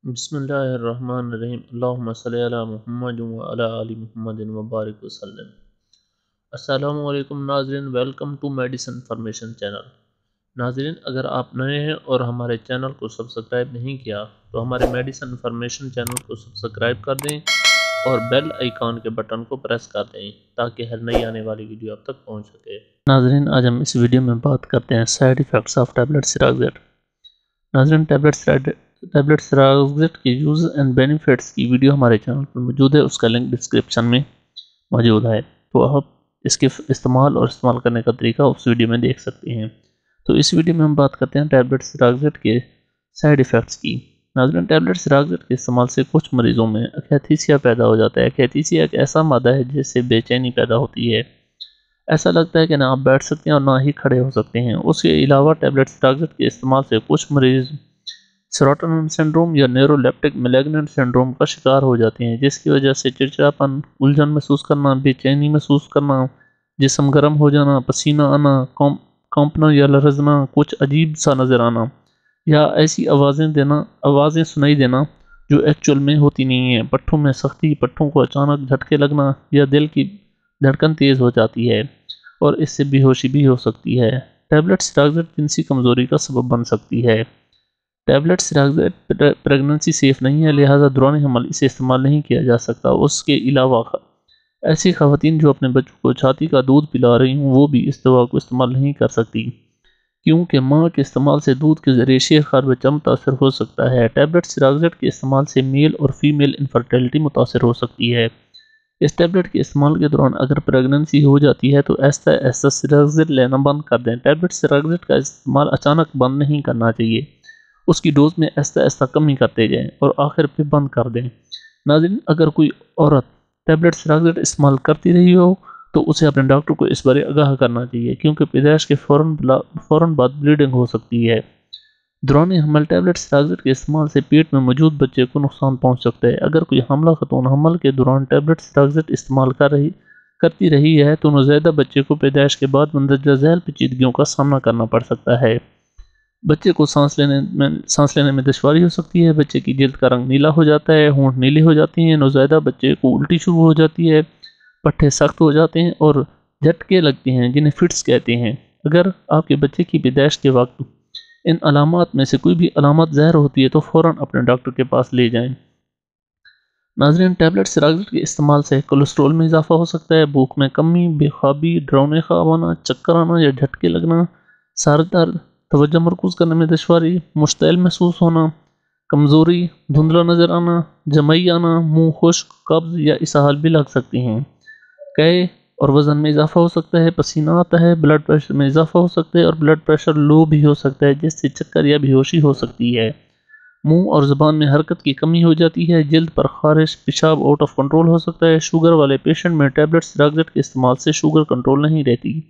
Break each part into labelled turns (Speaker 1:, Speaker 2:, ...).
Speaker 1: بسم اللہ الرحمن الرحیم اللہم صلی علی محمد وعلی آل محمد وبارک وسلم۔ السلام علیکم ناظرین، welcome to medicine information channel. ناظرین، اگر آپ نئے ہیں اور ہمارے چینل کو سبسکرائب نہیں کیا تو ہمارے میڈیسن انفارمیشن چینل کو سبسکرائب کر دیں اور بیل آئیکن کے بٹن کو پریس کر دیں تاکہ ہر نئی آنے والی ویڈیو آپ تک پہنچ سکے۔ ناظرین، آج ہم اس ویڈیو میں بات کرتے ہیں سائیڈ ایفیکٹس آف ٹیبلٹ سیراکزیٹ۔ ناظرین، ٹیبلٹ سیراکزیٹ کے یوز اینڈ بینیفٹس کی ویڈیو ہمارے چینل پر موجود ہے، اس کا لنک ڈسکرپشن میں موجود ہے، تو آپ اس کے استعمال کرنے کا طریقہ اس ویڈیو میں دیکھ سکتے ہیں۔ تو اس ویڈیو میں ہم بات کرتے ہیں ٹیبلٹ سیراکزیٹ کے سائیڈ ایفیکٹس کی۔ ناظرین، ٹیبلٹ سیراکزیٹ کے استعمال سے کچھ مریضوں میں اکیتھیسیا پیدا ہو جاتا ہے۔ اکیتھیسیا ایک ایسا مادہ ہے جس سے بے چینی پیدا ہوتی ہے، ایسا لگتا ہے کہ نہ آپ بیٹھ سکتے ہیں اور نہ ہی کھڑے ہو سکتے ہیں۔ اس کے علاوہ ٹیبلٹ سیراکزیٹ کے استعمال سے کچھ مریض سیروٹونین سنڈروم یا نیورولیپٹک میلیگننٹ سنڈروم کا شکار ہو جاتے ہیں، جس کی وجہ سے چڑچڑاپن، الجھن محسوس کرنا، بے چینی محسوس کرنا، جسم گرم ہو جانا، پسینہ آنا، کانپنا یا لرزنا، کچھ عجیب سا نظر آنا یا ایسی آوازیں سنائی دینا جو ایکچول میں ہوتی نہیں ہیں، پٹھوں میں سختی، پٹھوں کو اچانک جھٹکے لگنا یا دل کی دھڑکن تیز ہو جاتی ہے اور اس سے بے ہوشی بھی ہو سکتی ہے۔ ٹیبلٹ سیراکزیٹ جنسی کمزوری کا سبب بن سکتی ہے۔ ٹیبلٹ سیراکزیٹ پریگننسی سیف نہیں ہے، لہٰذا دوران حمل اسے استعمال نہیں کیا جا سکتا۔ اس کے علاوہ ایسی خواتین جو اپنے بچوں کو چھاتی کا دودھ پلا رہی ہوں وہ بھی اس دوا کو استعمال نہیں کر سکتی، کیونکہ ماں کے استعمال سے دودھ کے ذریعے شیر خوار بچہ متاثر ہو سکتا ہے۔ ٹیبلٹ سیراکزیٹ کے استعمال سے میل اور فیمیل انفرٹیلٹی متاثر ہو سکتی ہے۔ اس ٹیبلٹ کے استعمال کے دوران اگر پریگننسی ہو جاتی ہے تو آہستہ آہستہ سیراکزیٹ لینا بند کر دیں۔ ٹیبلٹ سیراکزیٹ کا استعمال اچانک بند نہیں کرنا چاہیے، اس کی ڈوز میں آہستہ آہستہ کمی کرتے جائیں اور آخر پہ بند کر دیں۔ ناظرین، اگر کوئی عورت ٹیبلٹ سیراکزیٹ استعمال کرتی رہی ہو تو اسے اپنے ڈاکٹر کو اس بارے آگاہ کرنا چاہیے، کیونکہ پیدائش کے فوراً بعد بلیڈنگ ہو سکتی ہے۔ دوران حمل ٹیبلٹ سیراکزیٹ کے استعمال سے پیٹ میں موجود بچے کو نقصان پہنچ سکتا ہے۔ اگر کوئی حاملہ خاتون حمل کے دوران ٹیبلٹ سیراکزیٹ استعمال کرتی رہی ہے تو نوزائیدہ بچے کو پیدائش کے بعد مندرجہ ذیل پیچیدگیوں کا سامنا کرنا پڑ سکتا ہے۔ بچے کو سانس لینے میں دشواری ہو سکتی ہے، بچے کی جلد کا رنگ نیلا ہو جاتا ہے، ہونٹ نیلے ہو جاتے ہیں، نوزائیدہ بچے کو الٹی شروع ہو جاتی ہے، پٹھے سخت ہو جاتے ہیں اور جھٹکے لگتے ہیں جنہیں فٹس کہتے ہیں۔ اگر آپ کے بچے کی پیدائش کے وقت ان علامات میں سے کوئی بھی علامت ظاہر ہوتی ہے تو فوراً اپنے ڈاکٹر کے پاس لے جائیں۔ ناظرین، ٹیبلٹ سیراکزیٹ کے استعمال سے کولیسٹرول میں اضافہ ہو سکتا ہے، بھوک میں کمی، بے خوابی، ڈراؤنے خواب آنا، چکر آنا یا جھٹکے لگنا، سر درد، توجہ مرکوز کرنے میں دشواری، مشتعل محسوس ہونا، کمزوری، دھندلا نظر آنا، جمائی آنا، منہ خشک، قبض یا اسہال بھی لگ سکتے ہیں۔ قے اور وزن میں اضافہ ہو سکتا ہے، پسینہ آتا ہے، بلڈ پریشر میں اضافہ ہو سکتا ہے اور بلڈ پریشر لو بھی ہو سکتا ہے جس سے چکر یا بے ہوشی ہو سکتی ہے۔ منہ اور زبان میں حرکت کی کمی ہو جاتی ہے، جلد پر خارش، پیشاب آؤٹ آف کنٹرول ہو سکتا ہے۔ شوگر والے پیشنٹ میں ٹیبلٹ سیراکزیٹ کے استعمال سے شوگر کنٹرول نہیں رہتی،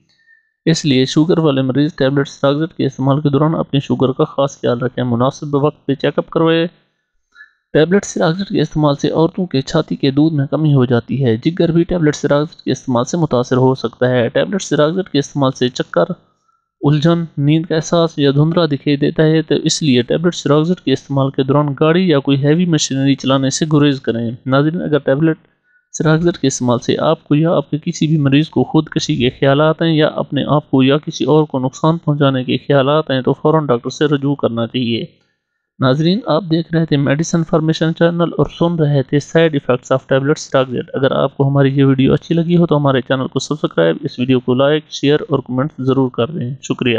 Speaker 1: اس لیے شوگر والے مریض ٹیبلٹ سیراکزیٹ کے استعمال کے دوران اپنی شوگر کا خاص خیال رکھیں، مناسب وقت پہ چیک اپ کروائیں۔ ٹیبلٹ سیراکزیٹ کے استعمال سے عورتوں کے چھاتی کے دودھ میں کمی ہو جاتی ہے، جگر بھی ٹیبلٹ سیراکزیٹ کے استعمال سے متاثر ہو سکتا ہے۔ ٹیبلٹ سیراکزیٹ کے استعمال سے چکر، الجھن، نیند کا احساس یا دھندلا دکھائی دیتا ہے، تو اس لیے ٹیبلٹ سیراکزیٹ کے استعمال کے دوران گاڑی یا کوئی ہیوی مشینری چلانے سے گریز کریں۔ ناظرین، اگر ٹیبلٹ سیراکزیٹ کے استعمال سے آپ کو یا آپ کے کسی بھی مریض کو خودکشی کے خیالات ہیں یا اپنے آپ کو یا کسی اور کو نقصان پہنچانے کے خیالات ہیں تو فوراً ڈاکٹر سے رجوع کرنا چاہیے۔ ناظرین، آپ دیکھ رہے تھے میڈیسن انفارمیشن چینل اور سن رہے تھے سائیڈ ایفیکٹس آف ٹیبلٹ سیراکزیٹ۔ اگر آپ کو ہماری یہ ویڈیو اچھی لگی ہو تو ہمارے چینل کو سبسکرائب، اس ویڈیو کو لائک، شیئر اور کمنٹ ضرور کر دیں۔ شکریہ۔